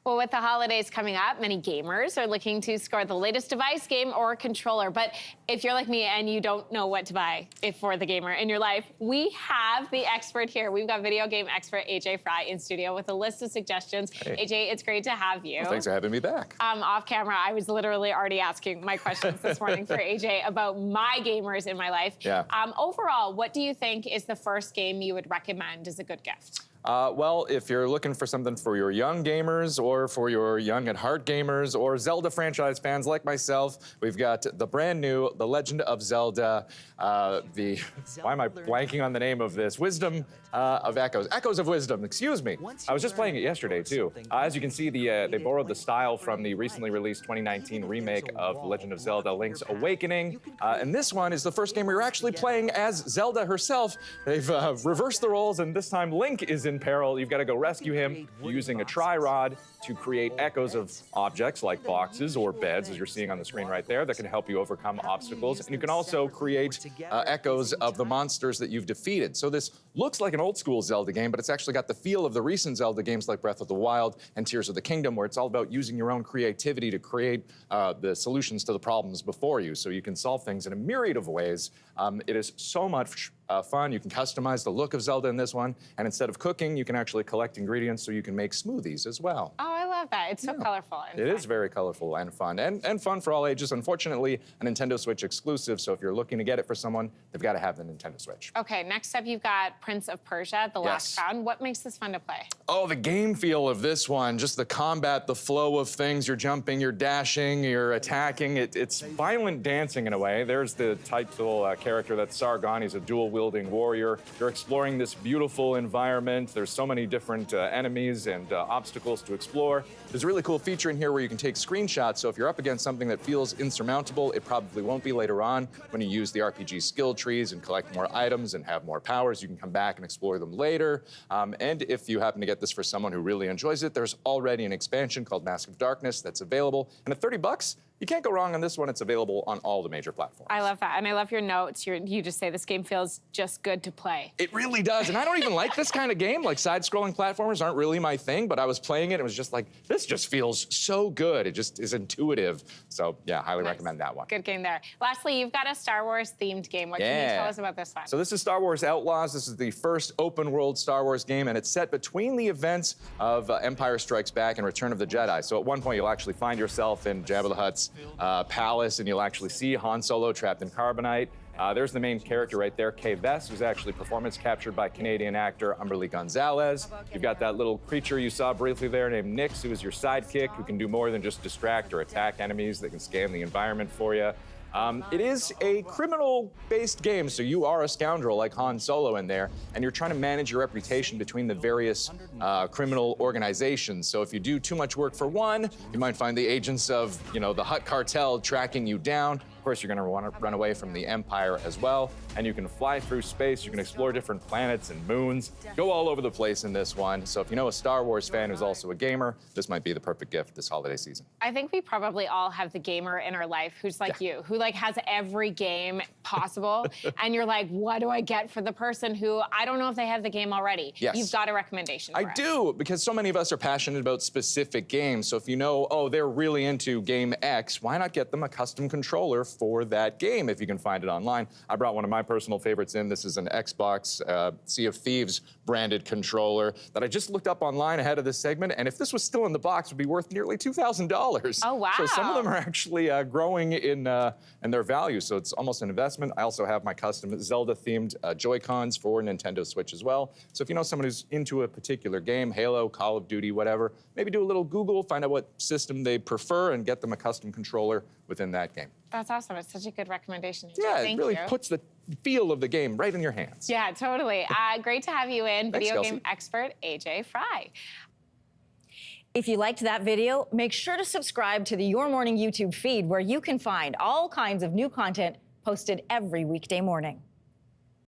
Well, with the holidays coming up, many gamers are looking to score the latest device, game, or controller. But if you're like me and you don't know what to buy for the gamer in your life, we have the expert here. We've got video game expert AJ Fry in studio with a list of suggestions. Hey. AJ, it's great to have you. Well, thanks for having me back. Off camera, I was literally already asking my questions this morning for AJ about my gamers in my life. Yeah. Overall, what do you think is the first game you would recommend as a good gift? Well, if you're looking for something for your young gamers or for your young at heart gamers or Zelda franchise fans like myself, we've got the brand new The Legend of Zelda, why am I blanking on the name of this? Wisdom of Echoes. Echoes of Wisdom, excuse me. I was just playing it yesterday, too. As you can see, they borrowed the style from the recently released 2019 remake of The Legend of Zelda, Link's Awakening. And this one is the first game where you're actually playing as Zelda herself. They've reversed the roles, and this time Link is in peril. You've got to go rescue him using a tri-rod to create echoes of objects like boxes or beds, as you're seeing on the screen right there, that can help you overcome obstacles. And you can also create echoes of the monsters that you've defeated. So this looks like an old school Zelda game, but it's actually got the feel of the recent Zelda games like Breath of the Wild and Tears of the Kingdom, where it's all about using your own creativity to create the solutions to the problems before you. So you can solve things in a myriad of ways. It is so much fun. You can customize the look of Zelda in this one, and instead of cooking, you can actually collect ingredients so you can make smoothies as well. Oh, I love that. It's so colorful and It is very colorful and fun, and fun for all ages. Unfortunately, a Nintendo Switch exclusive, so if you're looking to get it for someone, they've got to have the Nintendo Switch. Okay, next up you've got Prince of Persia, The Last Crown. What makes this fun to play? Oh, the game feel of this one, just the combat, the flow of things. You're jumping, you're dashing, you're attacking. It's violent dancing in a way. There's the title character, that's Sargon. He's a dual-wielding warrior. You're exploring this beautiful environment. There's so many different enemies and obstacles to explore. There's a really cool feature in here where you can take screenshots, so if you're up against something that feels insurmountable, it probably won't be later on when you use the RPG skill trees and collect more items and have more powers. You can come back and explore them later. And if you happen to get this for someone who really enjoys it, there's already an expansion called Mask of Darkness that's available. And at $30, you can't go wrong on this one. It's available on all the major platforms. I love that, and I love your notes. You just say this game feels just good to play. It really does, and I don't even like this kind of game. Like, side-scrolling platformers aren't really my thing, but I was playing it, and it was just like, this just feels so good. It just is intuitive. So, yeah, highly recommend that one. Good game there. Lastly, you've got a Star Wars-themed game. What can you tell us about this one? So this is Star Wars Outlaws. This is the first open-world Star Wars game, and it's set between the events of Empire Strikes Back and Return of the Jedi. So at one point, you'll actually find yourself in Jabba the Hutt's palace, and you'll actually see Han Solo trapped in carbonite. There's the main character right there, Kay Vess, who's actually performance captured by Canadian actor Umberly Gonzalez. You've got that little creature you saw briefly there named Nix, who is your sidekick, who can do more than just distract or attack enemies. They can scan the environment for you. It is a criminal-based game, so you are a scoundrel like Han Solo in there, and you're trying to manage your reputation between the various criminal organizations. So if you do too much work for one, you might find the agents of, the Hutt cartel tracking you down. Of course, you're going to want to run away from the Empire as well, and you can fly through space. You can explore different planets and moons, go all over the place in this one. So if you know a Star Wars fan who's also a gamer, this might be the perfect gift this holiday season. I think we probably all have the gamer in our life who's like you, who has every game possible, and you're like, what do I get for the person who I don't know if they have the game already? Yes. You've got a recommendation for I do, because so many of us are passionate about specific games. So if you know, oh, they're really into game X, why not get them a custom controller for that game if you can find it online? I brought one of my personal favorites in. This is an Xbox Sea of Thieves branded controller that I just looked up online ahead of this segment, and if this was still in the box, it would be worth nearly $2,000. Oh, wow. So some of them are actually growing in their value, so it's almost an investment. I also have my custom Zelda-themed Joy-Cons for Nintendo Switch as well. So if you know someone who's into a particular game, Halo, Call of Duty, whatever, maybe do a little Google, find out what system they prefer, and get them a custom controller within that game. That's awesome. It's such a good recommendation. Yeah, Thank it really you. puts the feel of the game right in your hands. Yeah, totally. Great to have you in. Thanks, Video Kelsey. game expert AJ Fry. If you liked that video, make sure to subscribe to the Your Morning YouTube feed, where you can find all kinds of new content posted every weekday morning.